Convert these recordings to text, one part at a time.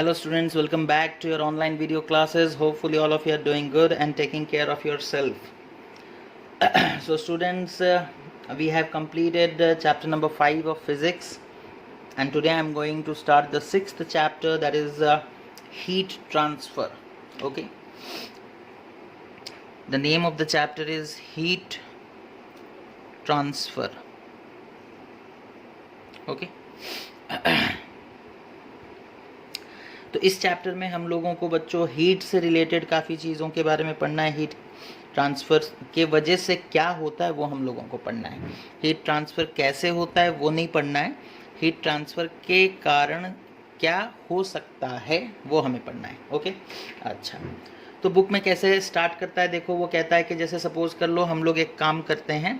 Hello students, welcome back to your online video classes. Hopefully all of you are doing good and taking care of yourself. So students, we have completed chapter number 5 of physics, and today I am going to start the 6th chapter, that is heat transfer. Okay, the name of the chapter is heat transfer. Okay. तो इस chapter में हम लोगों को बच्चों heat से related काफ़ी चीज़ों के बारे में पढ़ना है। हीट ट्रांसफ़र के वजह से क्या होता है वो हम लोगों को पढ़ना है। हीट ट्रांसफ़र कैसे होता है वो नहीं पढ़ना है, हीट ट्रांसफ़र के कारण क्या हो सकता है वो हमें पढ़ना है। ओके, अच्छा, तो बुक में कैसे स्टार्ट करता है देखो, वो कहता है कि जैसे सपोज़ कर लो हम लोग एक काम करते हैं,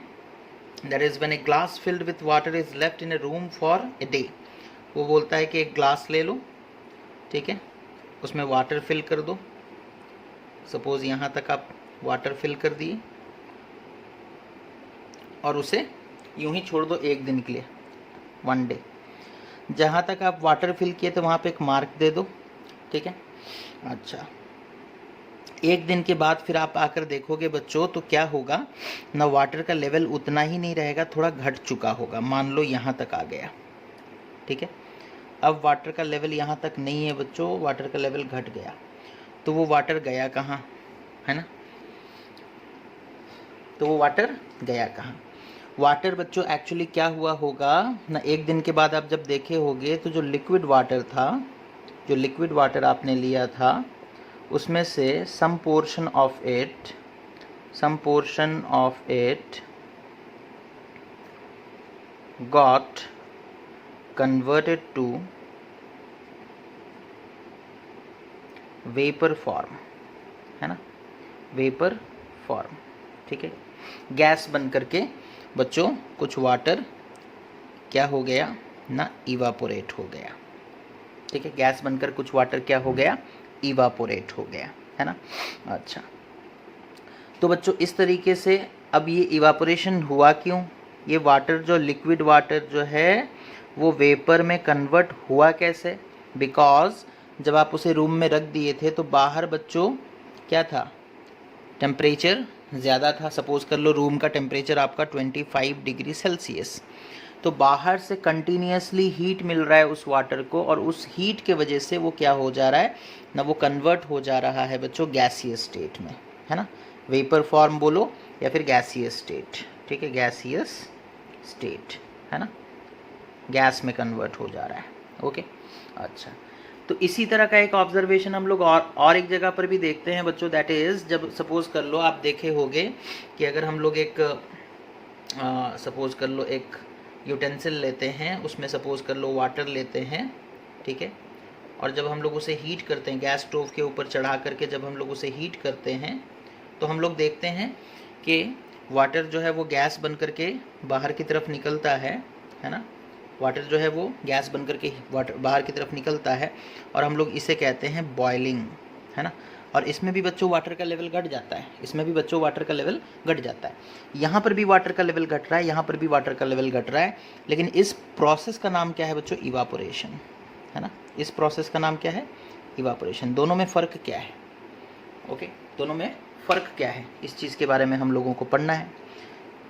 that is when a glass filled with water is left in A room for a day. वो बोलता है कि एक ग्लास ले लो, ठीक है, उसमें वाटर फिल कर दो। सपोज़ यहाँ तक आप वाटर फिल कर दिए और उसे यूं ही छोड़ दो एक दिन के लिए, 1 डे। जहाँ तक आप वाटर फिल किए तो वहाँ पे एक मार्क दे दो, ठीक है। अच्छा, एक दिन के बाद फिर आप आकर देखोगे बच्चों तो क्या होगा ना, वाटर का लेवल उतना ही नहीं रहेगा, थोड़ा घट चुका होगा। मान लो यहाँ तक आ गया, ठीक है। अब वाटर का लेवल यहाँ तक नहीं है बच्चों, वाटर का लेवल घट गया, तो वो वाटर गया कहाँ, है ना। तो वो वाटर गया कहाँ? वाटर बच्चों एक्चुअली क्या हुआ होगा ना, एक दिन के बाद आप जब देखे होगे तो जो लिक्विड वाटर था, जो लिक्विड वाटर आपने लिया था, उसमें से some portion of it got converted to vapour form, है ना, वेपर फॉर्म, ठीक है। गैस बन करके बच्चों कुछ वाटर क्या हो गया ना, इवापोरेट हो गया, ठीक है। गैस बनकर कुछ वाटर क्या हो गया, इवापोरेट हो गया, है ना। अच्छा, तो बच्चों इस तरीके से अब ये इवापोरेशन हुआ क्यों, ये वाटर जो लिक्विड वाटर जो है वो वेपर में कन्वर्ट हुआ कैसे? बिकॉज जब आप उसे रूम में रख दिए थे तो बाहर बच्चों क्या था, टेम्परेचर ज़्यादा था। सपोज़ कर लो रूम का टेम्परेचर आपका 25 डिग्री सेल्सियस, तो बाहर से कंटिन्यूसली हीट मिल रहा है उस वाटर को, और उस हीट के वजह से वो क्या हो जा रहा है ना, वो कन्वर्ट हो जा रहा है बच्चों गैसियस स्टेट में, है ना। वेपर फॉर्म बोलो या फिर गैसियस स्टेट, ठीक है, गैसियस स्टेट, है ना, गैस में कन्वर्ट हो जा रहा है। ओके, अच्छा, तो इसी तरह का एक ऑब्जर्वेशन हम लोग और एक जगह पर भी देखते हैं बच्चों, दैट इज़ जब सपोज़ कर लो आप देखे होगे कि अगर हम लोग एक सपोज़ कर लो एक यूटेंसिल लेते हैं, उसमें सपोज़ कर लो वाटर लेते हैं, ठीक है, और जब हम लोग उसे हीट करते हैं, गैस स्टोव के ऊपर चढ़ा करके जब हम लोग उसे हीट करते हैं तो हम लोग देखते हैं कि वाटर जो है वो गैस बन करके बाहर की तरफ निकलता है ना। वाटर जो है वो गैस बन करके वाटर बाहर की तरफ निकलता है, और हम लोग इसे कहते हैं बॉइलिंग, है ना। और इसमें भी बच्चों वाटर का लेवल घट जाता है, इसमें भी बच्चों वाटर का लेवल घट जाता है। यहाँ पर भी वाटर का लेवल घट रहा है, यहाँ पर भी वाटर का लेवल घट रहा है, लेकिन इस प्रोसेस का नाम क्या है बच्चों, इवापोरेशन, है ना। इस प्रोसेस का नाम क्या है, इवापोरेशन। दोनों में फ़र्क क्या है? ओके, दोनों में फ़र्क क्या है, इस चीज़ के बारे में हम लोगों को पढ़ना है।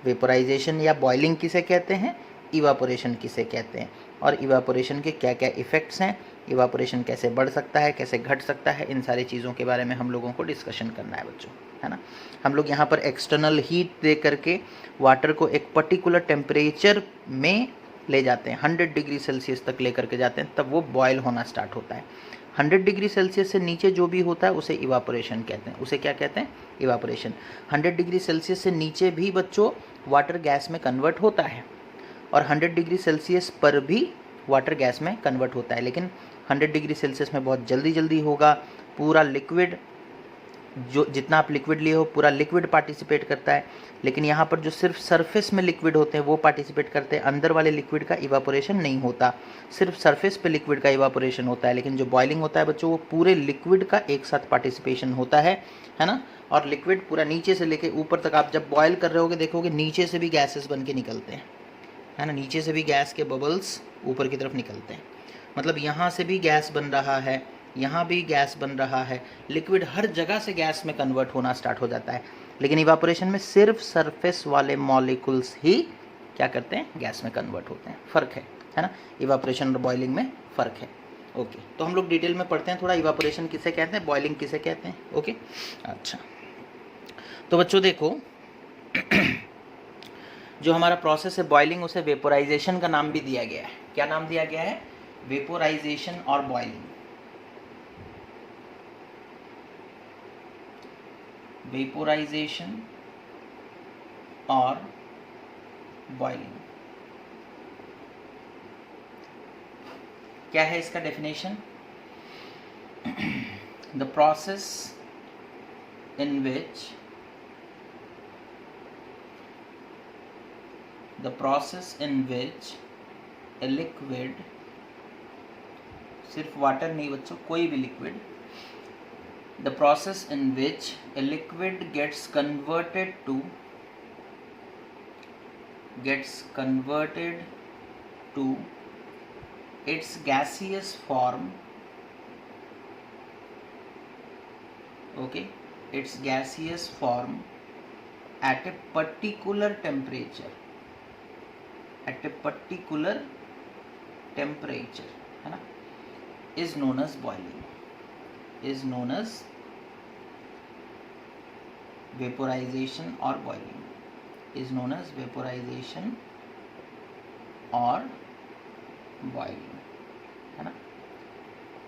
वेपोराइजेशन या बॉइलिंग किसे कहते हैं, इवापोरेशन किसे कहते हैं, और इवापोरेशन के क्या क्या इफ़ेक्ट्स हैं, इवापोरेशन कैसे बढ़ सकता है, कैसे घट सकता है, इन सारी चीज़ों के बारे में हम लोगों को डिस्कशन करना है बच्चों, है ना। हम लोग यहाँ पर एक्सटर्नल हीट दे करके वाटर को एक पर्टिकुलर टेम्परेचर में ले जाते हैं, 100 डिग्री सेल्सियस तक ले करके जाते हैं, तब वो बॉयल होना स्टार्ट होता है। 100 डिग्री सेल्सियस से नीचे जो भी होता है उसे इवापोरेशन कहते हैं। उसे क्या कहते हैं, इवापोरेशन। 100 डिग्री सेल्सियस से नीचे भी बच्चों वाटर गैस में कन्वर्ट होता है, और 100 डिग्री सेल्सियस पर भी वाटर गैस में कन्वर्ट होता है, लेकिन 100 डिग्री सेल्सियस में बहुत जल्दी होगा। पूरा लिक्विड, जो जितना आप लिक्विड लिए हो पूरा लिक्विड पार्टिसिपेट करता है, लेकिन यहाँ पर जो सिर्फ सरफेस में लिक्विड होते हैं वो पार्टिसिपेट करते हैं, अंदर वाले लिक्विड का इवापोरेशन नहीं होता, सिर्फ सरफेस पे लिक्विड का इवापोरेशन होता है। लेकिन जो बॉइलिंग होता है बच्चों वो पूरे लिक्विड का एक साथ पार्टिसिपेशन होता है ना। और लिक्विड पूरा नीचे से लेके ऊपर तक, आप जब बॉयल कर रहे होगे देखोगे नीचे से भी गैसेस बन के निकलते हैं, है ना, नीचे से भी गैस के बबल्स ऊपर की तरफ निकलते हैं। मतलब यहाँ से भी गैस बन रहा है, यहाँ भी गैस बन रहा है, लिक्विड हर जगह से गैस में कन्वर्ट होना स्टार्ट हो जाता है, लेकिन इवापोरेशन में सिर्फ सरफेस वाले मॉलिक्यूल्स ही क्या करते हैं, गैस में कन्वर्ट होते हैं। फ़र्क है ना, इवापोरेशन और बॉइलिंग में फ़र्क है। ओके, तो हम लोग डिटेल में पढ़ते हैं थोड़ा, इवापोरेशन किसे कहते हैं, बॉइलिंग किसे कहते हैं। ओके, अच्छा, तो बच्चों देखो जो हमारा प्रोसेस है बॉइलिंग, उसे वेपोराइजेशन का नाम भी दिया गया है। क्या नाम दिया गया है, वेपोराइजेशन और बॉइलिंग। वेपोराइजेशन और बॉइलिंग क्या है इसका definition, the process in which a liquid, सिर्फ वाटर नहीं बच्चों, कोई भी liquid, the process in which a liquid gets converted to its gaseous form, okay, its gaseous form at a particular temperature, है ना, is known as boiling, is known as vaporization or boiling, is known as vaporization or boiling, है ना।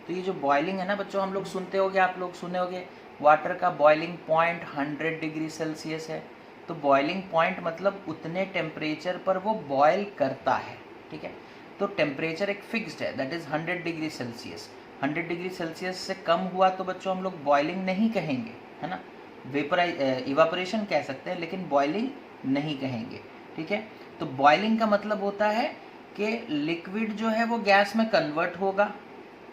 तो ये जो boiling है ना बच्चों, हम लोग सुनते होगे, आप लोग सुने होगे वाटर का बॉइलिंग पॉइंट 100 डिग्री सेल्सियस है। तो बॉइलिंग पॉइंट मतलब उतने टेम्परेचर पर वो बॉयल करता है, ठीक है। तो टेम्परेचर एक फिक्स्ड है, that is 100 degree Celsius. 100 degree Celsius से कम हुआ तो बच्चों हम लोग बॉइलिंग नहीं कहेंगे, है ना, इवापोरेशन कह सकते हैं, लेकिन बॉइलिंग नहीं कहेंगे, ठीक है। तो बॉइलिंग का मतलब होता है कि लिक्विड जो है वो गैस में कन्वर्ट होगा,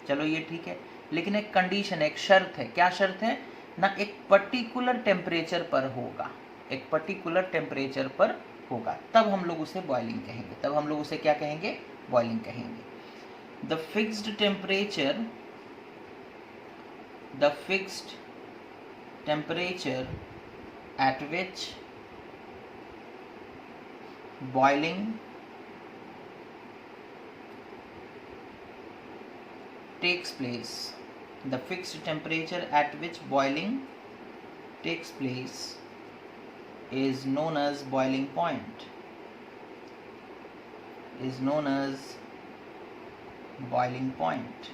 चलो ये ठीक है, लेकिन एक कंडीशन, एक शर्त है। क्या शर्त है ना, एक पर्टिकुलर टेम्परेचर पर होगा, एक पर्टिकुलर टेम्परेचर पर होगा, तब हम लोग उसे बॉइलिंग कहेंगे, तब हम लोग उसे क्या कहेंगे, बॉइलिंग कहेंगे। The fixed temperature at which boiling takes place, the fixed temperature at which boiling takes place is known as boiling point, is known as boiling point,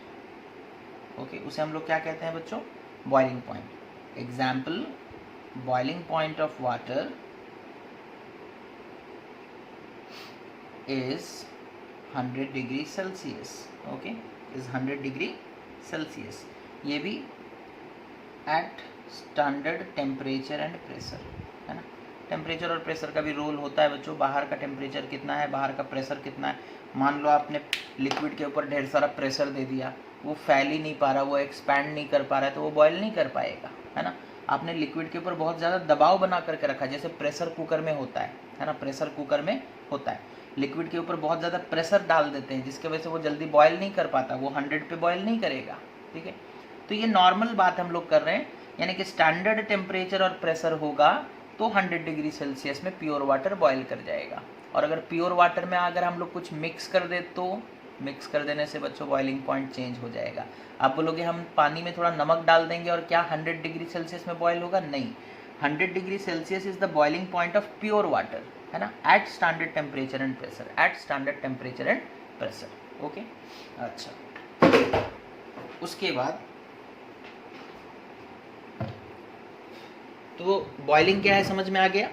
okay, उसे हम लोग क्या कहते हैं बच्चों, boiling point. Example, boiling point of water is 100 degree Celsius, okay, is 100 degree Celsius. ये भी at standard temperature and pressure, है ना। टेम्परेचर और प्रेशर का भी रोल होता है बच्चों, बाहर का टेम्परेचर कितना है, बाहर का प्रेशर कितना है। मान लो आपने लिक्विड के ऊपर ढेर सारा प्रेशर दे दिया, वो फैल ही नहीं पा रहा, वो एक्सपैंड नहीं कर पा रहा है, तो वो बॉयल नहीं कर पाएगा, है ना। आपने लिक्विड के ऊपर बहुत ज़्यादा दबाव बना करके रखा, जैसे प्रेशर कुकर में होता है ना, प्रेशर कुकर में होता है, लिक्विड के ऊपर बहुत ज़्यादा प्रेशर डाल देते हैं, जिसकी वजह से वो जल्दी बॉयल नहीं कर पाता, वो 100 पे बॉयल नहीं करेगा, ठीक है। तो ये नॉर्मल बात हम लोग कर रहे हैं, यानी कि स्टैंडर्ड टेम्परेचर और प्रेशर होगा तो 100 डिग्री सेल्सियस में प्योर वाटर बॉयल कर जाएगा। और अगर प्योर वाटर में अगर हम लोग कुछ मिक्स कर दे तो मिक्स कर देने से बच्चों बॉइलिंग पॉइंट चेंज हो जाएगा। आप बोलोगे हम पानी में थोड़ा नमक डाल देंगे और क्या 100 डिग्री सेल्सियस में बॉयल होगा, नहीं। 100 degree Celsius is the boiling point of pure water, है ना, at standard temperature and pressure, at standard temperature and pressure, okay. अच्छा, उसके बाद तो बॉइलिंग क्या है समझ में आ गया।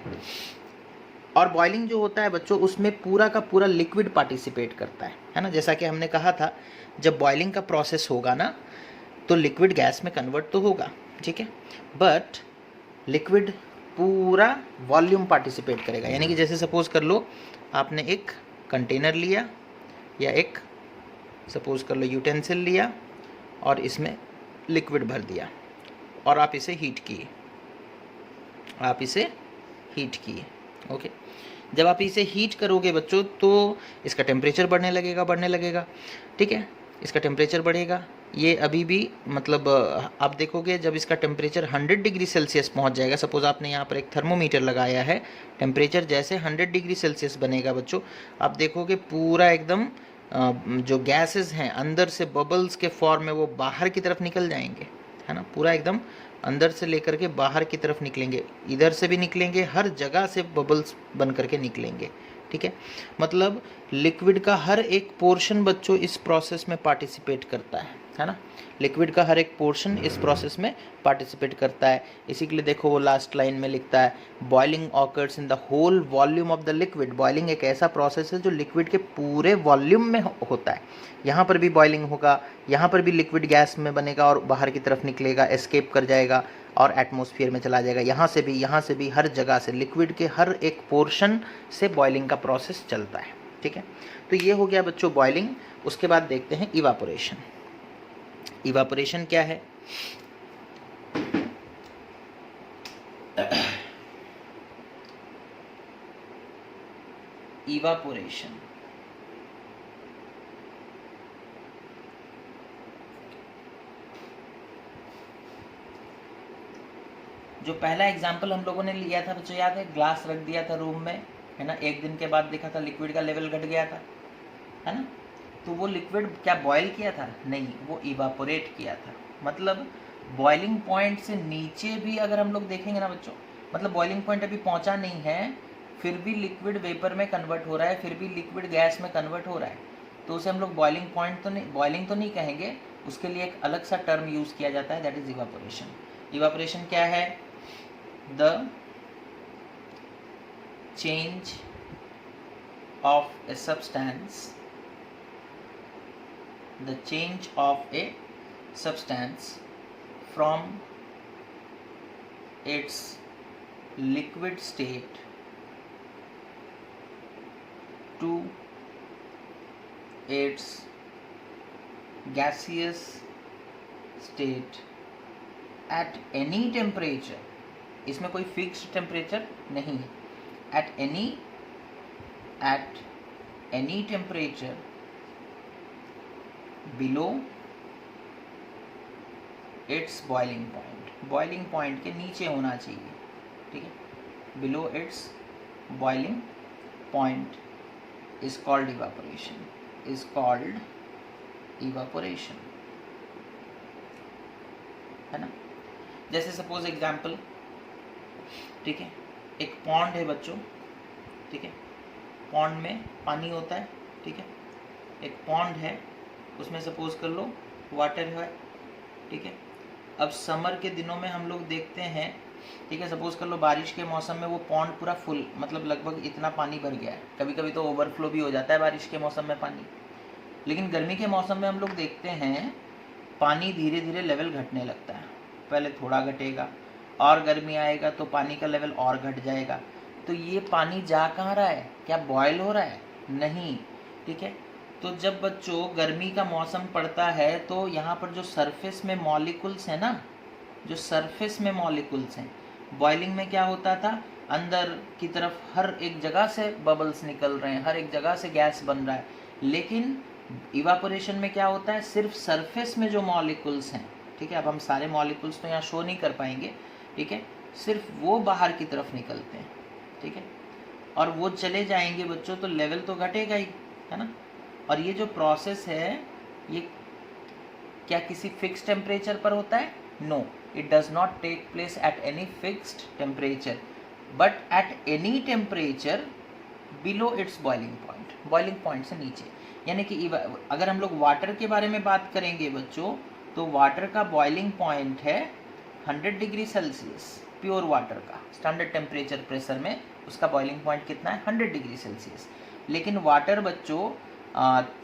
और बॉइलिंग जो होता है बच्चों, उसमें पूरा का पूरा लिक्विड पार्टिसिपेट करता है ना। जैसा कि हमने कहा था, जब बॉइलिंग का प्रोसेस होगा ना तो लिक्विड गैस में कन्वर्ट तो होगा, ठीक है, बट लिक्विड पूरा वॉल्यूम पार्टिसिपेट करेगा। यानी कि जैसे सपोज कर लो आपने एक कंटेनर लिया या एक सपोज कर लो यूटेंसिल लिया और इसमें लिक्विड भर दिया और आप इसे हीट किए, ओके। जब आप इसे हीट करोगे बच्चों तो इसका टेम्परेचर बढ़ने लगेगा, ठीक है, इसका टेम्परेचर बढ़ेगा ये अभी भी मतलब आप देखोगे जब इसका टेम्परेचर 100 डिग्री सेल्सियस पहुंच जाएगा, सपोज आपने यहाँ पर एक थर्मोमीटर लगाया है, टेम्परेचर जैसे 100 डिग्री सेल्सियस बनेगा बच्चों, आप देखोगे पूरा एकदम जो गैसेस हैं अंदर से बबल्स के फॉर्म में वो बाहर की तरफ निकल जाएंगे, है ना, पूरा एकदम अंदर से लेकर के बाहर की तरफ निकलेंगे, इधर से भी निकलेंगे, हर जगह से बबल्स बन करके निकलेंगे। ठीक है, मतलब लिक्विड का हर एक पोर्शन बच्चों इस प्रोसेस में पार्टिसिपेट करता है ना, लिक्विड का हर एक पोर्शन इस प्रोसेस में पार्टिसिपेट करता है। इसी के लिए देखो वो लास्ट लाइन में लिखता है boiling occurs in the whole volume of the liquid. Boiling एक ऐसा प्रोसेस है जो लिक्विड के पूरे वॉल्यूम में होता है। यहाँ पर भी बॉइलिंग होगा, यहाँ पर भी लिक्विड गैस में बनेगा और बाहर की तरफ निकलेगा, एस्केप कर जाएगा और एटमॉस्फेयर में चला जाएगा। यहाँ से भी हर जगह से लिक्विड के हर एक पोर्शन से बॉइलिंग का प्रोसेस चलता है। ठीक है, तो ये हो गया बच्चों बॉइलिंग। उसके बाद देखते हैं इवापोरेशन। इवापोरेशन क्या है? इवापोरेशन जो पहला एग्जाम्पल हम लोगों ने लिया था बच्चों याद है, ग्लास रख दिया था रूम में, है ना, एक दिन के बाद देखा था लिक्विड का लेवल घट गया था, है ना, तो वो लिक्विड क्या बॉयल किया था? नहीं, वो इवापोरेट किया था। मतलब बॉइलिंग पॉइंट से नीचे भी अगर हम लोग देखेंगे ना बच्चों, मतलब बॉइलिंग पॉइंट अभी पहुंचा नहीं है, फिर भी लिक्विड वेपर में कन्वर्ट हो रहा है, फिर भी लिक्विड गैस में कन्वर्ट हो रहा है, तो उसे हम लोग बॉइलिंग पॉइंट तो नहीं, बॉइलिंग तो नहीं कहेंगे, उसके लिए एक अलग सा टर्म यूज़ किया जाता है, दैट इज इवापोरेशन। इवापोरेशन क्या है? The change of a substance, the change of a substance from its liquid state to its gaseous state at any temperature। इसमें कोई फिक्स्ड टेम्परेचर नहीं है। at any temperature below its boiling point, boiling point के नीचे होना चाहिए। ठीक है, below its boiling point is called evaporation, is called evaporation, है ना। जैसे सपोज एग्जाम्पल, ठीक है, एक पॉन्ड है बच्चों, ठीक है, पॉन्ड में पानी होता है, ठीक है, एक पॉन्ड है, उसमें सपोज कर लो वाटर है, ठीक है। अब समर के दिनों में हम लोग देखते हैं, ठीक है, सपोज कर लो बारिश के मौसम में वो पॉन्ड पूरा फुल, मतलब लगभग इतना पानी भर गया है, कभी कभी तो ओवरफ्लो भी हो जाता है बारिश के मौसम में पानी। लेकिन गर्मी के मौसम में हम लोग देखते हैं पानी धीरे धीरे लेवल घटने लगता है, पहले थोड़ा घटेगा और गर्मी आएगा तो पानी का लेवल और घट जाएगा। तो ये पानी जा कहाँ रहा है? क्या बॉयल हो रहा है? नहीं, ठीक है। तो जब बच्चों गर्मी का मौसम पड़ता है तो यहाँ पर जो सरफेस में मॉलिक्यूल्स हैं ना, जो सरफेस में मॉलिक्यूल्स हैं, बॉइलिंग में क्या होता था, अंदर की तरफ हर एक जगह से बबल्स निकल रहे हैं, हर एक जगह से गैस बन रहा है। लेकिन इवापोरेशन में क्या होता है, सिर्फ सरफेस में जो मॉलिक्यूल्स हैं, ठीक है, अब हम सारे मॉलिक्यूल्स तो यहाँ शो नहीं कर पाएंगे, ठीक है, सिर्फ वो बाहर की तरफ निकलते हैं, ठीक है, और वो चले जाएंगे बच्चों तो लेवल तो घटेगा ही, है ना। और ये जो प्रोसेस है ये क्या किसी फिक्स्ड टेम्परेचर पर होता है? No, it does not take place at any fixed temperature, but at any temperature below its boiling point, boiling point से नीचे। यानी कि अगर हम लोग वाटर के बारे में बात करेंगे बच्चों, तो वाटर का बॉइलिंग पॉइंट है 100 डिग्री सेल्सियस, प्योर वाटर का स्टैंडर्ड टेम्परेचर प्रेशर में उसका बॉइलिंग पॉइंट कितना है? 100 डिग्री सेल्सियस। लेकिन वाटर बच्चों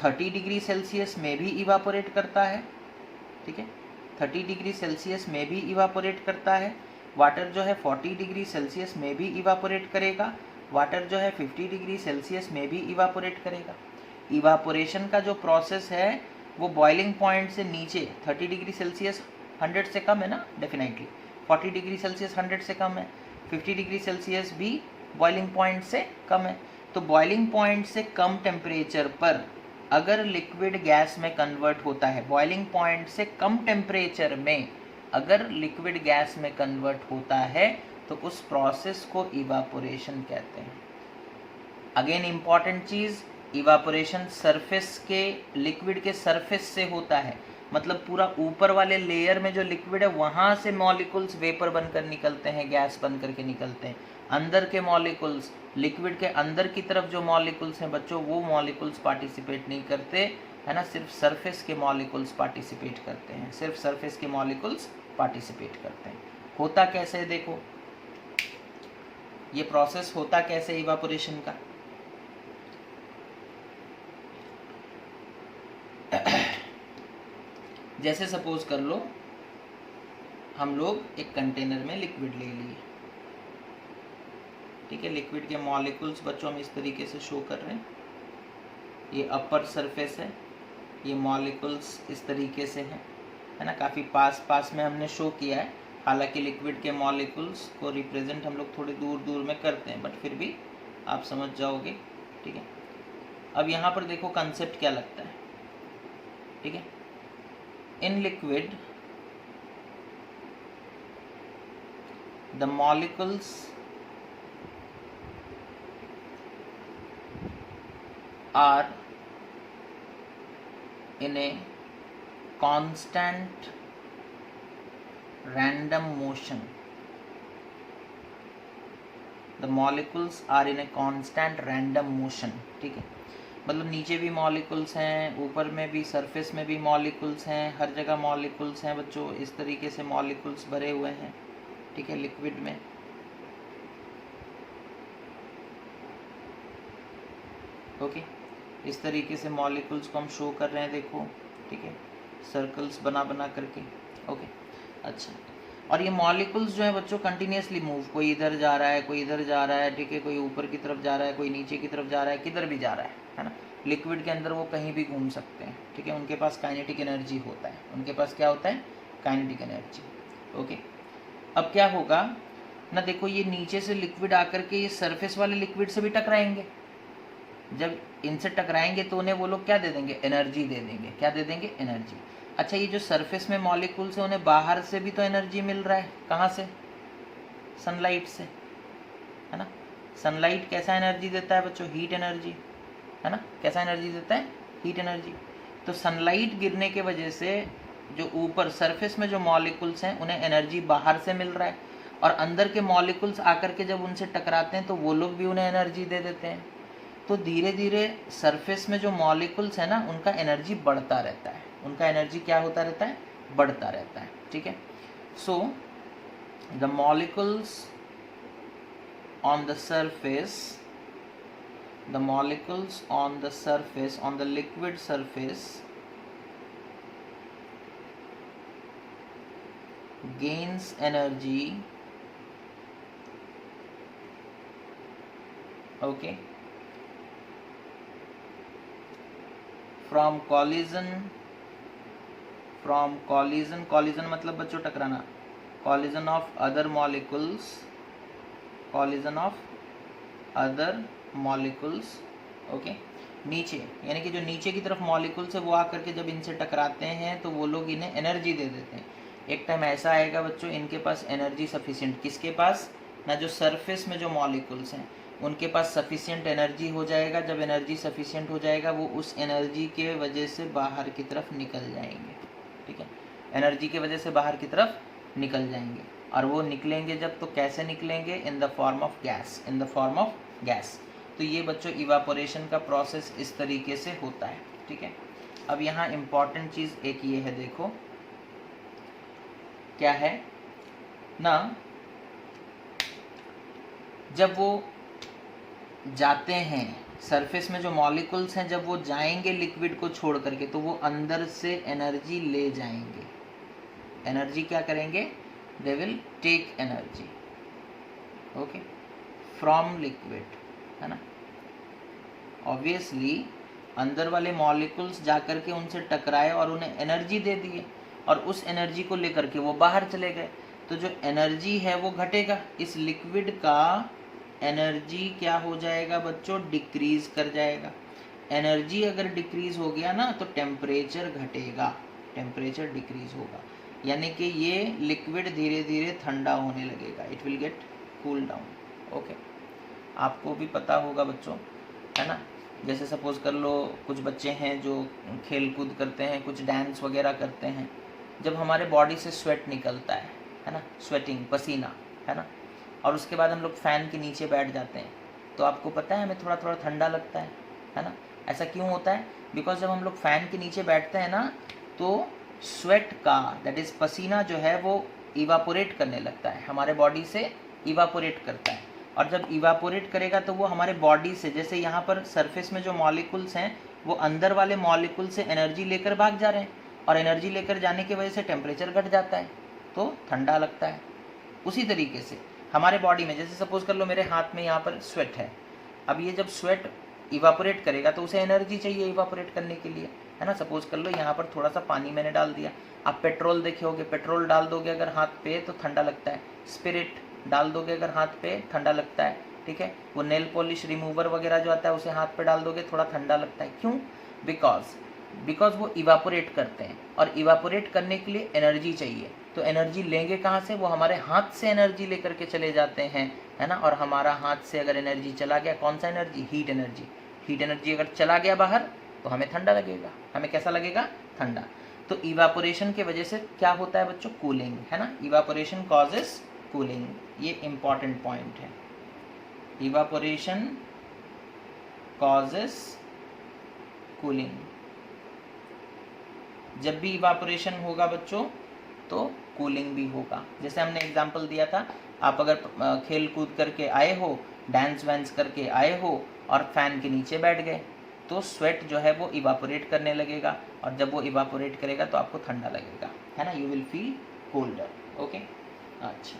30 डिग्री सेल्सियस में भी इवापोरेट करता है, ठीक है, 30 डिग्री सेल्सियस में भी इवापोरेट करता है। वाटर जो है 40 डिग्री सेल्सियस में भी इवापोरेट करेगा, वाटर जो है 50 डिग्री सेल्सियस में भी इवापोरेट करेगा। इवापोरेशन का जो प्रोसेस है वो बॉइलिंग पॉइंट से नीचे 30 डिग्री सेल्सियस 100 से कम है ना, डेफिनेटली 40 डिग्री सेल्सियस 100 से कम है, 50 डिग्री सेल्सियस भी बॉइलिंग पॉइंट से कम है। तो बॉइलिंग पॉइंट से कम टेम्परेचर पर अगर लिक्विड गैस में कन्वर्ट होता है, बॉइलिंग पॉइंट से कम टेम्परेचर में अगर लिक्विड गैस में कन्वर्ट होता है तो उस प्रोसेस को इवापोरेशन कहते हैं। अगेन इंपॉर्टेंट चीज, इवापोरेशन सरफेस के, लिक्विड के सरफेस से होता है, मतलब पूरा ऊपर वाले लेयर में जो लिक्विड है वहां से मॉलिक्यूल्स वेपर बनकर निकलते हैं, गैस बन करके निकलते हैं। अंदर के मॉलिक्यूल्स, लिक्विड के अंदर की तरफ जो मॉलिक्यूल्स हैं बच्चों, वो मॉलिक्यूल्स पार्टिसिपेट नहीं करते, है ना, सिर्फ सरफेस के मॉलिक्यूल्स पार्टिसिपेट करते हैं, सिर्फ सरफेस के मॉलिक्यूल्स पार्टिसिपेट करते हैं। होता कैसे है देखो, ये प्रोसेस होता कैसे इवापोरेशन का। जैसे सपोज कर लो हम लोग एक कंटेनर में लिक्विड ले लिए, ठीक है, लिक्विड के मॉलिक्यूल्स बच्चों हम इस तरीके से शो कर रहे हैं, ये अपर सरफेस है, ये मॉलिक्यूल्स इस तरीके से हैं, है ना, काफ़ी पास पास में हमने शो किया है। हालांकि लिक्विड के मॉलिक्यूल्स को रिप्रेजेंट हम लोग थोड़े दूर दूर में करते हैं, बट फिर भी आप समझ जाओगे, ठीक है। अब यहाँ पर देखो कंसेप्ट क्या लगता है, ठीक है। In liquid the molecules are in a constant random motion. The molecules are in a constant random motion, ठीक है, मतलब नीचे भी मॉलिक्यूल्स हैं, ऊपर में भी, सरफेस में भी मॉलिक्यूल्स हैं, हर जगह मॉलिक्यूल्स हैं बच्चों, इस तरीके से मॉलिक्यूल्स भरे हुए हैं, ठीक है, लिक्विड में। ओके, इस तरीके से मॉलिक्यूल्स को हम शो कर रहे हैं, देखो, ठीक है, सर्कल्स बना बना करके। ओके, अच्छा, और ये मॉलिक्यूल्स जो है बच्चों कंटिन्यूसली मूव, कोई इधर जा रहा है, कोई इधर जा रहा है, ठीक है, कोई ऊपर की तरफ जा रहा है, कोई नीचे की तरफ जा रहा है, किधर भी जा रहा है ना। लिक्विड के अंदर वो कहीं भी घूम सकते हैं, ठीक है, उनके पास काइनेटिक एनर्जी होता है, उनके पास क्या होता है, काइनेटिक एनर्जी। ओके, अब क्या होगा ना, देखो ये नीचे से लिक्विड आकर के ये सरफेस वाले लिक्विड से भी टकराएंगे, जब इनसे टकराएंगे तो उन्हें वो लोग क्या दे देंगे, एनर्जी दे देंगे, क्या दे देंगे, एनर्जी। अच्छा, ये जो सरफेस में मॉलिक्यूल्स है उन्हें बाहर से भी तो एनर्जी मिल रहा है, कहाँ से, सनलाइट से, है ना। सनलाइट कैसा एनर्जी देता है बच्चों, हीट एनर्जी, है ना, कैसा एनर्जी देता है, हीट एनर्जी। तो सनलाइट गिरने के वजह से जो ऊपर सरफेस में जो मॉलिक्यूल्स हैं उन्हें एनर्जी बाहर से मिल रहा है, और अंदर के मॉलिक्यूल्स आकर के जब उनसे टकराते हैं तो वो लोग भी उन्हें एनर्जी दे देते हैं। तो धीरे धीरे सरफेस में जो मॉलिक्यूल्स है ना उनका एनर्जी बढ़ता रहता है, उनका एनर्जी क्या होता रहता है, बढ़ता रहता है, ठीक है। So the molecules on the surface, the molecules on the surface, on the liquid surface gains energy, okay, from collision मतलब बच्चों टकराना, collision of other molecules, okay, नीचे, यानी कि जो नीचे की तरफ मॉलिक्यूल्स है वो आकर के जब इनसे टकराते हैं तो वो लोग इन्हें एनर्जी दे देते हैं। एक टाइम ऐसा आएगा बच्चों इनके पास एनर्जी सफिशिएंट, किसके पास ना, जो सरफेस में जो मॉलिक्यूल्स हैं उनके पास सफिशिएंट एनर्जी हो जाएगा। जब एनर्जी सफिशिएंट हो जाएगा वो उस एनर्जी के वजह से बाहर की तरफ निकल जाएंगे, ठीक है, एनर्जी के वजह से बाहर की तरफ निकल जाएंगे। और वो निकलेंगे जब, तो कैसे निकलेंगे, in the form of gas, in the form of gas. तो ये बच्चों इवापोरेशन का प्रोसेस इस तरीके से होता है, ठीक है। अब यहाँ इम्पॉर्टेंट चीज़ एक ये है, देखो क्या है ना, जब वो जाते हैं सरफेस में जो मॉलिक्यूल्स हैं, जब वो जाएंगे लिक्विड को छोड़ करके तो वो अंदर से एनर्जी ले जाएंगे। एनर्जी क्या करेंगे, they will take energy, okay, from liquid, है ना। ऑब्वियसली अंदर वाले मॉलिक्यूल्स जाकर के उनसे टकराए और उन्हें एनर्जी दे दिए, और उस एनर्जी को लेकर के वो बाहर चले गए, तो जो एनर्जी है वो घटेगा। इस लिक्विड का एनर्जी क्या हो जाएगा बच्चों, डिक्रीज कर जाएगा। एनर्जी अगर डिक्रीज हो गया ना तो टेम्परेचर घटेगा, टेम्परेचर डिक्रीज होगा, यानी कि ये लिक्विड धीरे धीरे ठंडा होने लगेगा, it will get cool down. Okay, आपको भी पता होगा बच्चों, है ना। जैसे सपोज कर लो कुछ बच्चे हैं जो खेल कूद करते हैं, कुछ डांस वगैरह करते हैं, जब हमारे बॉडी से स्वेट निकलता है ना, स्वेटिंग, पसीना, है ना, और उसके बाद हम लोग फ़ैन के नीचे बैठ जाते हैं, तो आपको पता है हमें थोड़ा थोड़ा ठंडा लगता है ना। ऐसा क्यों होता है? बिकॉज जब हम लोग फ़ैन के नीचे बैठते हैं ना तो स्वेट का, दैट इज़ पसीना जो है वो इवापोरेट करने लगता है, हमारे बॉडी से इवापोरेट करता है, और जब इवापोरेट करेगा तो वो हमारे बॉडी से, जैसे यहाँ पर सरफेस में जो मॉलिक्यूल्स हैं वो अंदर वाले मॉलिक्यूल से एनर्जी लेकर भाग जा रहे हैं, और एनर्जी लेकर जाने की वजह से टेम्परेचर घट जाता है तो ठंडा लगता है। उसी तरीके से हमारे बॉडी में, जैसे सपोज कर लो मेरे हाथ में यहाँ पर स्वेट है, अब ये जब स्वेट इवापोरेट करेगा तो उसे एनर्जी चाहिए इवापोरेट करने के लिए, है ना। सपोज कर लो यहाँ पर थोड़ा सा पानी मैंने डाल दिया, आप पेट्रोल देखे होगे, पेट्रोल डाल दोगे अगर हाथ पे तो ठंडा लगता है, स्पिरिट डाल दोगे अगर हाथ पे ठंडा लगता है, ठीक है। वो नेल पॉलिश रिमूवर वगैरह जो आता है उसे हाथ पे डाल दोगे थोड़ा ठंडा लगता है, क्यों? बिकॉज वो इवापोरेट करते हैं, और इवापोरेट करने के लिए एनर्जी चाहिए, तो एनर्जी लेंगे कहाँ से? वो हमारे हाथ से एनर्जी लेकर के चले जाते हैं, है ना। और हमारा हाथ से अगर एनर्जी चला गया, कौन सा energy? Heat energy. Heat energy अगर चला गया बाहर तो हमें ठंडा लगेगा, हमें कैसा लगेगा? ठंडा। तो इवापोरेशन के वजह से क्या होता है बच्चों? कूलिंग, है ना। इवापोरेशन कॉजेस कूलिंग, ये इंपॉर्टेंट पॉइंट है। इवापोरेशन कॉजेस कूलिंग, जब भी इवापोरेशन होगा बच्चों तो कूलिंग भी होगा। जैसे हमने एग्जांपल दिया था, आप अगर खेल कूद करके आए हो, डांस वांस करके आए हो और फैन के नीचे बैठ गए तो स्वेट जो है वो इवापोरेट करने लगेगा, और जब वो इवापोरेट करेगा तो आपको ठंडा लगेगा, है ना। You will feel colder. Okay, अच्छा।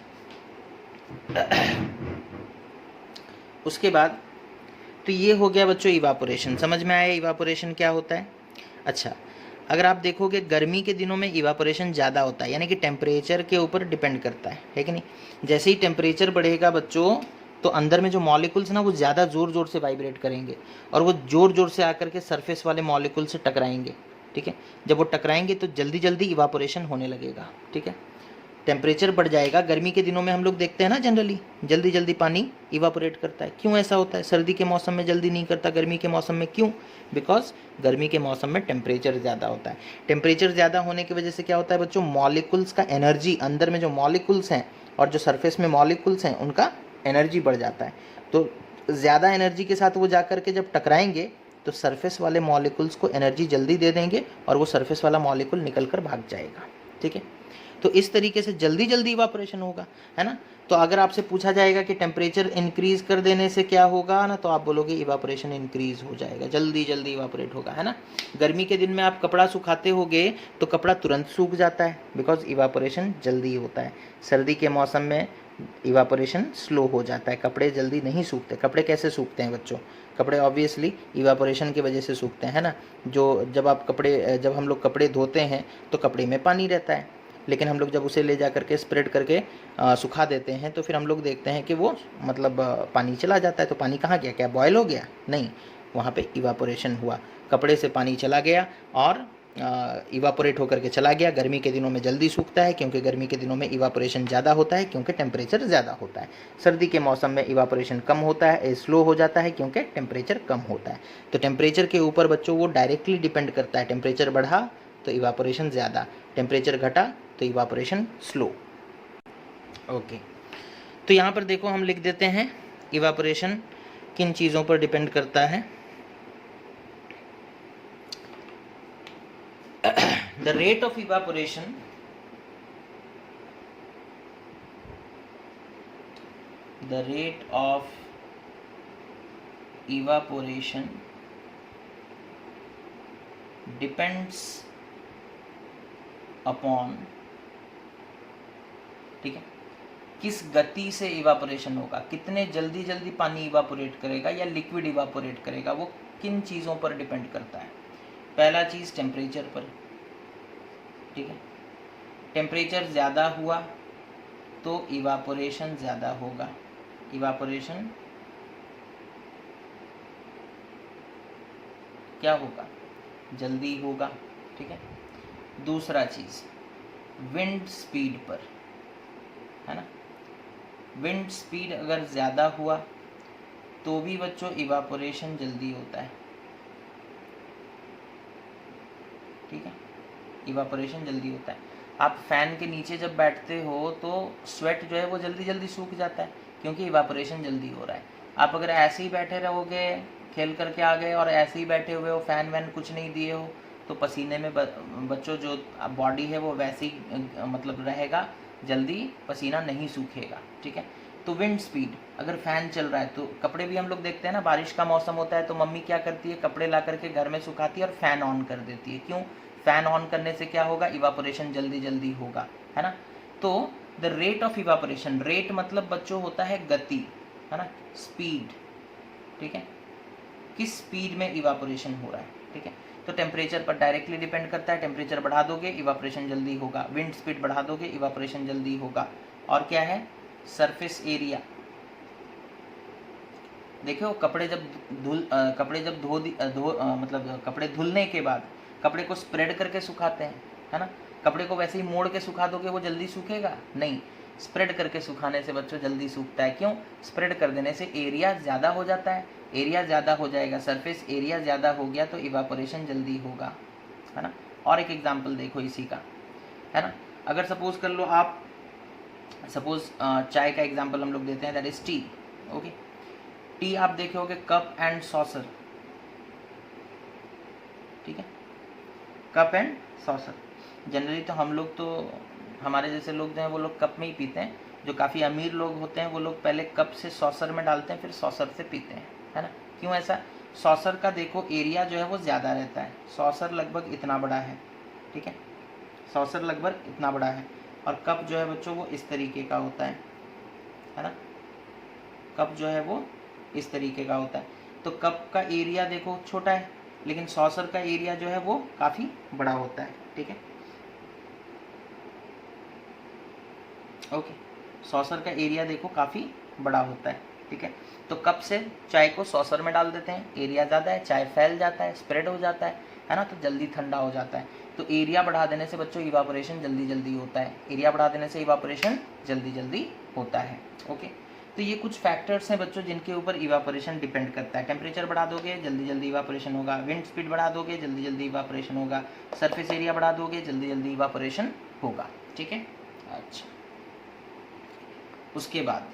उसके बाद तो ये हो गया बच्चों इवापोरेशन, समझ में आया इवापोरेशन क्या होता है? अच्छा, अगर आप देखोगे गर्मी के दिनों में इवापोरेशन ज़्यादा होता है, यानी कि टेम्परेचर के ऊपर डिपेंड करता है कि नहीं। जैसे ही टेम्परेचर बढ़ेगा बच्चों तो अंदर में जो मॉलिक्यूल्स ना वो ज़्यादा ज़ोर ज़ोर से वाइब्रेट करेंगे, और वो ज़ोर ज़ोर से आकर के सरफेस वाले मॉलिक्यूल से टकराएंगे, ठीक है। जब वो टकराएंगे तो जल्दी जल्दी इवापोरेशन होने लगेगा, ठीक है। टेम्परेचर बढ़ जाएगा। गर्मी के दिनों में हम लोग देखते हैं ना जनरली जल्दी जल्दी पानी इवापोरेट करता है, क्यों ऐसा होता है? सर्दी के मौसम में जल्दी नहीं करता, गर्मी के मौसम में क्यों? बिकॉज गर्मी के मौसम में टेम्परेचर ज़्यादा होता है। टेम्परेचर ज़्यादा होने की वजह से क्या होता है बच्चों? मॉलिक्यूल्स का एनर्जी, अंदर में जो मॉलिक्यूल्स हैं और जो सरफेस में मॉलिक्यूल्स हैं उनका एनर्जी बढ़ जाता है, तो ज़्यादा एनर्जी के साथ वो जा कर के जब टकराएंगे तो सरफेस वाले मॉलिक्यूल्स को एनर्जी जल्दी दे देंगे और वो सरफेस वाला मॉलिक्यूल निकल कर भाग जाएगा, ठीक है। तो इस तरीके से जल्दी जल्दी इवापोरेशन होगा, है ना। तो अगर आपसे पूछा जाएगा कि टेम्परेचर इंक्रीज कर देने से क्या होगा ना, तो आप बोलोगे इवापोरेशन इंक्रीज हो जाएगा, जल्दी जल्दी इवापोरेट होगा, है ना। गर्मी के दिन में आप कपड़ा सुखाते होगे तो कपड़ा तुरंत सूख जाता है, बिकॉज इवापोरेशन जल्दी होता है। सर्दी के मौसम में इवापोरेशन स्लो हो जाता है, कपड़े जल्दी नहीं सूखते। कपड़े कैसे सूखते हैं बच्चों? कपड़े ऑब्वियसली इवापोरेशन की वजह से सूखते हैं, है ना। जब हम लोग कपड़े धोते हैं तो कपड़े में पानी रहता है, लेकिन हम लोग जब उसे ले जा करके स्प्रेड करके सुखा देते हैं तो फिर हम लोग देखते हैं कि वो मतलब पानी चला जाता है। तो पानी कहाँ गया? क्या बॉयल हो गया? नहीं, वहाँ पे इवापोरेशन हुआ, कपड़े से पानी चला गया और इवापोरेट होकर के चला गया। गर्मी के दिनों में जल्दी सूखता है क्योंकि गर्मी के दिनों में इवापोरेशन ज़्यादा होता है क्योंकि टेम्परेचर ज़्यादा होता है। सर्दी के मौसम में इवापोरेशन कम होता है, स्लो हो जाता है क्योंकि टेम्परेचर कम होता है। तो टेम्परेचर के ऊपर बच्चों वो डायरेक्टली डिपेंड करता है। टेम्परेचर बढ़ा तो इवापोरेशन ज़्यादा, टेम्परेचर घटा तो इवापोरेशन स्लो। ओके, तो यहाँ पर देखो हम लिख देते हैं इवापोरेशन किन चीज़ों पर डिपेंड करता है। The rate of evaporation depends upon, ठीक है, किस गति से इवापोरेशन होगा, कितने जल्दी जल्दी पानी इवापोरेट करेगा या लिक्विड इवापोरेट करेगा, वो किन चीज़ों पर डिपेंड करता है। पहला चीज़ टेम्परेचर पर, ठीक है। टेम्परेचर ज़्यादा हुआ तो इवापोरेशन ज़्यादा होगा, इवापोरेशन क्या होगा, जल्दी होगा, ठीक है। दूसरा चीज़ विंड स्पीड पर, है ना, विंड स्पीड अगर ज़्यादा हुआ तो भी बच्चों इवापोरेशन जल्दी होता है, ठीक है, इवापोरेशन जल्दी होता है। आप फैन के नीचे जब बैठते हो तो स्वेट जो है वो जल्दी जल्दी सूख जाता है क्योंकि इवापोरेशन जल्दी हो रहा है। आप अगर ऐसे ही बैठे रहोगे, खेल करके आ गए और ऐसे ही बैठे हुए हो, फैन वैन कुछ नहीं दिए हो, तो पसीने में बच्चों जो बॉडी है वो वैसे ही मतलब रहेगा, जल्दी पसीना नहीं सूखेगा, ठीक है। तो विंड स्पीड, अगर फ़ैन चल रहा है तो कपड़े भी हम लोग देखते हैं ना, बारिश का मौसम होता है तो मम्मी क्या करती है, कपड़े ला करके घर में सुखाती है और फ़ैन ऑन कर देती है। क्यों? फ़ैन ऑन करने से क्या होगा, इवापोरेशन जल्दी जल्दी होगा, है ना। तो the rate of evaporation, rate मतलब बच्चों होता है गति, है ना, स्पीड, ठीक है, किस स्पीड में इवापोरेशन हो रहा है, ठीक है। तो टेम्परेचर पर डायरेक्टली डिपेंड करता है, टेम्परेचर बढ़ा दोगे इवापोरेशन जल्दी होगा, विंड स्पीड बढ़ा दोगे इवापोरेशन जल्दी होगा। और क्या है, सरफेस एरिया। देखो कपड़े जब मतलब कपड़े धुलने के बाद कपड़े को स्प्रेड करके सुखाते हैं, है ना। कपड़े को वैसे ही मोड़ के सुखा दोगे वो जल्दी सूखेगा नहीं, स्प्रेड करके सुखाने से बच्चों जल्दी सूखता है। क्यों? स्प्रेड कर देने से एरिया ज़्यादा हो जाता है, एरिया ज़्यादा हो जाएगा, सरफेस एरिया ज़्यादा हो गया तो इवापोरेशन जल्दी होगा, है ना। और एक एग्जाम्पल देखो इसी का, है ना। अगर सपोज कर लो आप, सपोज चाय का एग्जाम्पल हम लोग देते हैं, that is T, okay. T आप देखोगे कप एंड सॉसर, ठीक है, कप एंड सॉसर। जनरली तो हम लोग, तो हमारे जैसे लोग जो हैं वो लोग कप में ही पीते हैं, जो काफ़ी अमीर लोग होते हैं वो लोग पहले कप से सॉसर में डालते हैं फिर सॉसर से पीते हैं, है ना। क्यों ऐसा? सॉसर का देखो एरिया जो है वो ज़्यादा रहता है, सॉसर लगभग इतना बड़ा है, ठीक है, सॉसर लगभग इतना बड़ा है, और कप जो है बच्चों वो इस तरीके का होता है ना, कप जो है वो इस तरीके का होता है। तो कप का एरिया देखो छोटा है, लेकिन सॉसर का एरिया जो है वो काफ़ी बड़ा होता है, ठीक है, ओके। सॉसर का एरिया देखो काफ़ी बड़ा होता है, ठीक है। तो कप से चाय को सॉसर में डाल देते हैं, एरिया ज़्यादा है, चाय फैल जाता है, स्प्रेड हो जाता है ना, तो जल्दी ठंडा हो जाता है। तो एरिया बढ़ा देने से बच्चों इवापोरेशन जल्दी जल्दी होता है, एरिया बढ़ा देने से इवापोरेशन जल्दी जल्दी होता है, ओके। तो ये कुछ फैक्टर्स हैं बच्चों जिनके ऊपर इवापोरेशन डिपेंड करता है। टेम्परेचर बढ़ा दोगे जल्दी जल्दी इवापोरेशन होगा, विंड स्पीड बढ़ा दोगे जल्दी जल्दी इवापोरेशन होगा, सरफेस एरिया बढ़ा दोगे जल्दी जल्दी इवापोरेशन होगा, ठीक है। अच्छा, उसके बाद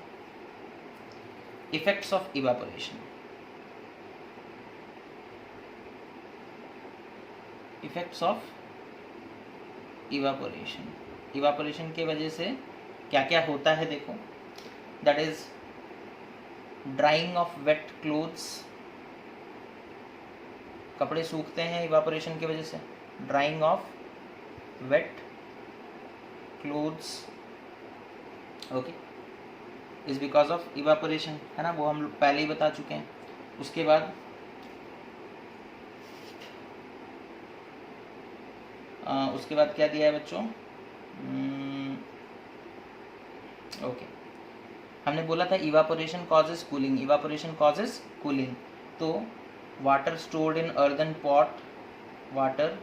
effects of evaporation. Effects of evaporation, evaporation के वजह से क्या क्या होता है देखो, that is drying of wet clothes, कपड़े सूखते हैं इवापोरेशन की वजह से, drying of wet clothes, okay, is because of evaporation, है ना, वो हम लोग पहले ही बता चुके हैं। उसके बाद क्या दिया है बच्चों, ओके, हमने बोला था evaporation causes cooling, evaporation causes cooling. तो water stored in earthen pot, water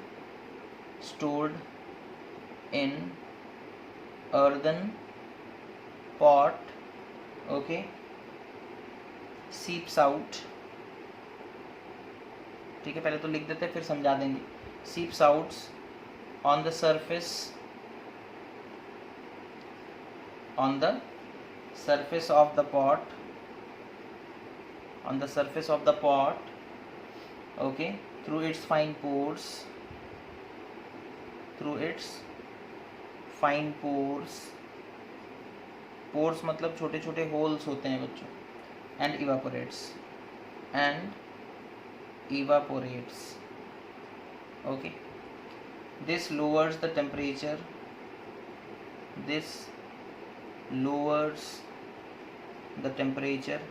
stored in earthen pot, okay, seeps out, ठीक है, पहले तो लिख देते हैं फिर समझा देंगे। सीप्स outs on the surface of the pot, on the surface of the pot, okay, through its fine pores, through its fine pores, pores मतलब छोटे छोटे holes होते हैं बच्चों, and evaporates, okay. This lowers the temperature, this lowers the temperature,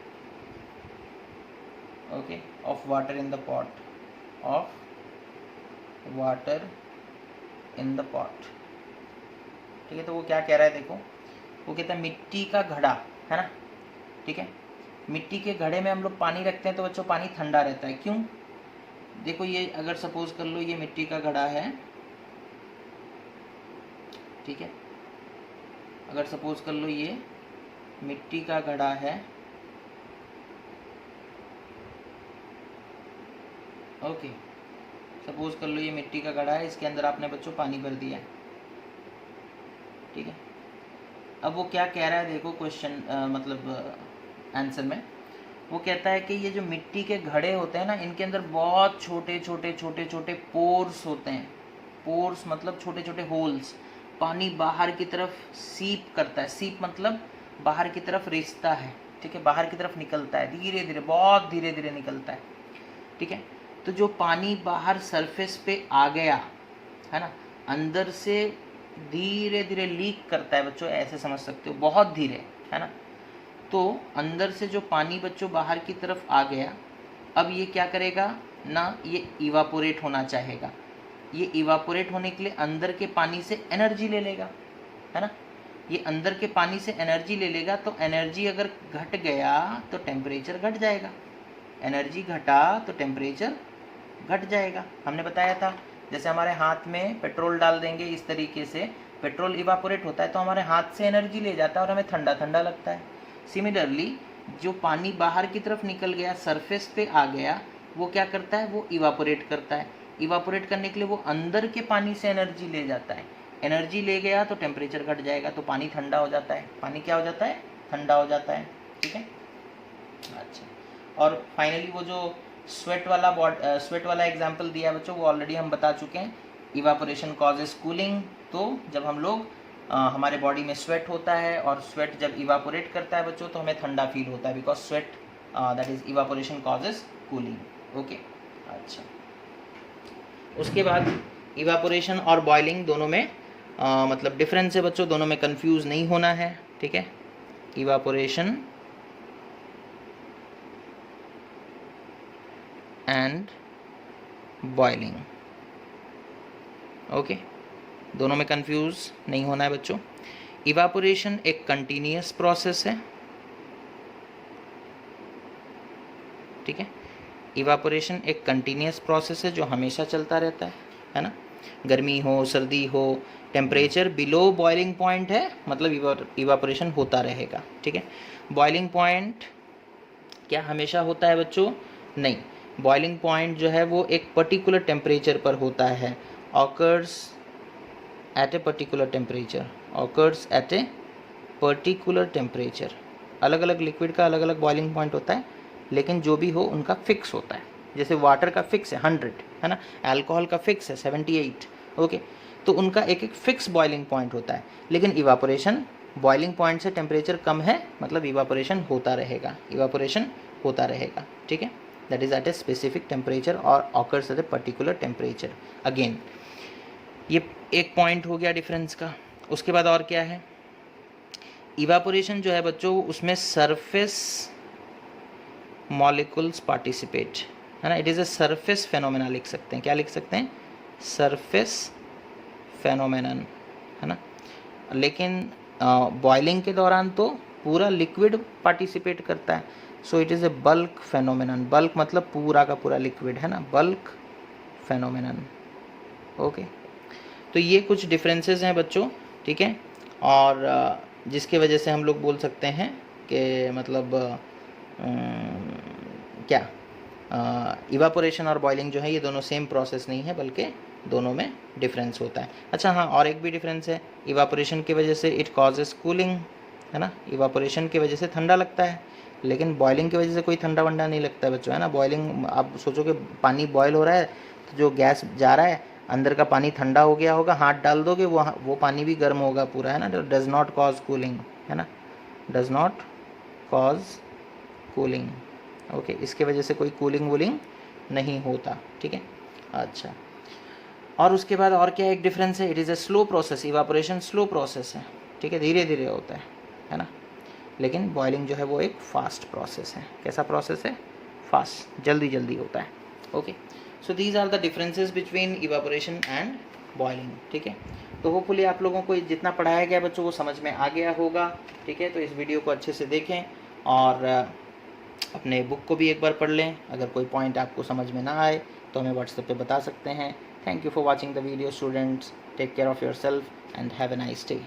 okay, of water in the pot, of water in the pot, ठीक है। तो वो क्या कह रहा है देखो, वो कहता है मिट्टी का घड़ा, है ना, ठीक है, मिट्टी के घड़े में हम लोग पानी रखते हैं तो बच्चों पानी ठंडा रहता है, क्यों? देखो ये अगर सपोज कर लो ये मिट्टी का घड़ा है, ठीक है, अगर सपोज कर लो ये मिट्टी का घड़ा है, ओके, सपोज कर लो ये मिट्टी का घड़ा है, इसके अंदर आपने बच्चों पानी भर दिया है, ठीक है। अब वो क्या कह रहा है देखो क्वेश्चन मतलब आंसर में वो कहता है कि ये जो मिट्टी के घड़े होते हैं ना, इनके अंदर बहुत छोटे छोटे छोटे छोटे पोर्स होते हैं। पोर्स मतलब छोटे छोटे होल्स, पानी बाहर की तरफ सीप करता है, सीप मतलब बाहर की तरफ रिसता है, ठीक है, बाहर की तरफ निकलता है, धीरे धीरे, बहुत धीरे धीरे निकलता है, ठीक है। तो जो पानी बाहर सरफेस पे आ गया है ना, अंदर से धीरे धीरे लीक करता है बच्चों, ऐसे समझ सकते हो, बहुत धीरे, है ना। तो अंदर से जो पानी बच्चों बाहर की तरफ आ गया, अब ये क्या करेगा ना, ये इवापोरेट होना चाहेगा। ये इवापोरेट होने के लिए अंदर के पानी से एनर्जी ले लेगा, है ना। ये अंदर के पानी से एनर्जी ले लेगा, तो एनर्जी अगर घट गया तो टेम्परेचर घट जाएगा, एनर्जी घटा तो टेम्परेचर घट जाएगा। हमने बताया था जैसे हमारे हाथ में पेट्रोल डाल देंगे, इस तरीके से पेट्रोल इवापोरेट होता है तो हमारे हाथ से एनर्जी ले जाता है और हमें ठंडा ठंडा लगता है। सिमिलरली जो पानी बाहर की तरफ निकल गया, सरफेस पे आ गया, वो क्या करता है, वो इवापोरेट करता है। इवापोरेट करने के लिए वो अंदर के पानी से एनर्जी ले जाता है, एनर्जी ले गया तो टेम्परेचर घट जाएगा, तो पानी ठंडा हो जाता है, पानी क्या हो जाता है, ठंडा हो जाता है, ठीक है। अच्छा, और फाइनली वो जो स्वेट वाला एग्जाम्पल दिया बच्चों, वो ऑलरेडी हम बता चुके हैं, इवापोरेशन कॉजेस कूलिंग। तो जब हम लोग हमारे बॉडी में स्वेट होता है और स्वेट जब इवापोरेट करता है बच्चों तो हमें ठंडा फील होता है, because sweat that is evaporation causes cooling, okay. अच्छा, उसके बाद इवापोरेशन और बॉइलिंग दोनों में मतलब डिफरेंस है बच्चों, दोनों में कंफ्यूज नहीं होना है, ठीक है। इवापोरेशन एंड बॉइलिंग, ओके, दोनों में कंफ्यूज नहीं होना है बच्चों। इवापोरेशन एक कंटिन्यूअस प्रोसेस है, ठीक है। इवापोरेशन एक कंटिन्यूअस प्रोसेस है जो हमेशा चलता रहता है ना। गर्मी हो सर्दी हो, टेम्परेचर बिलो बॉइलिंग पॉइंट है मतलब इवापोरेशन होता रहेगा, ठीक है। बॉइलिंग पॉइंट क्या हमेशा होता है बच्चों, नहीं, बॉइलिंग पॉइंट जो है वो एक पर्टिकुलर टेम्परेचर पर होता है, occurs at a particular temperature, occurs at a particular temperature. अलग अलग लिक्विड का अलग अलग बॉइलिंग पॉइंट होता है, लेकिन जो भी हो उनका फिक्स होता है। जैसे वाटर का फिक्स है 100, है ना, अल्कोहल का फिक्स है 78, ओके। तो उनका एक एक फिक्स बॉइलिंग पॉइंट होता है, लेकिन इवापोरेशन बॉइलिंग पॉइंट से टेम्परेचर कम है मतलब इवापोरेशन होता रहेगा, इवापोरेशन होता रहेगा, ठीक है। That is at a specific temperature और occurs at a particular temperature. Again ये एक पॉइंट हो गया डिफरेंस का। उसके बाद और क्या है, इवापोरेशन जो है बच्चों उसमें सरफेस मॉलिक्यूल्स पार्टिसिपेट, है ना, it is a surface phenomena लिख सकते हैं, क्या लिख सकते हैं, सरफेस फेनोमेनन, है ना। लेकिन बॉइलिंग के दौरान तो पूरा लिक्विड पार्टिसिपेट करता है, so it is a bulk phenomenon, bulk मतलब पूरा का पूरा लिक्विड, है ना, बल्क फेनोमेनन, ओके। तो ये कुछ डिफरेंसेस हैं बच्चों, ठीक है। और जिसके वजह से हम लोग बोल सकते हैं कि मतलब क्या इवापोरेशन और बॉइलिंग जो है ये दोनों सेम प्रोसेस नहीं है, बल्कि दोनों में डिफरेंस होता है। अच्छा हाँ, और एक भी डिफरेंस है, इवापोरेशन की वजह से इट कॉजेस कूलिंग, है ना, इवापोरेशन की वजह से ठंडा लगता है, लेकिन बॉइलिंग की वजह से कोई ठंडा वंडा नहीं लगता है बच्चों, है ना। बॉइलिंग आप सोचो कि पानी बॉयल हो रहा है तो जो गैस जा रहा है अंदर का पानी ठंडा हो गया होगा, हाथ डाल दोगे वो पानी भी गर्म होगा पूरा, है ना, डज नॉट कॉज कूलिंग, है ना, does not cause cooling, okay. इसके वजह से कोई कूलिंग वूलिंग नहीं होता, ठीक है। अच्छा, और उसके बाद और क्या एक डिफरेंस है, it is a slow process, evaporation slow process है, ठीक है, धीरे धीरे होता है ना। लेकिन बॉइलिंग जो है वो एक फास्ट प्रोसेस है। कैसा प्रोसेस है, फास्ट, जल्दी जल्दी होता है, okay. So these are the differences between evaporation and boiling, ठीक है। तो होपफुली आप लोगों को जितना पढ़ाया गया बच्चों वो समझ में आ गया होगा, ठीक है। तो इस वीडियो को अच्छे से देखें और अपने बुक को भी एक बार पढ़ लें। अगर कोई पॉइंट आपको समझ में ना आए तो हमें व्हाट्सएप पे बता सकते हैं। Thank you for watching the video students. Take care of yourself and have a nice day.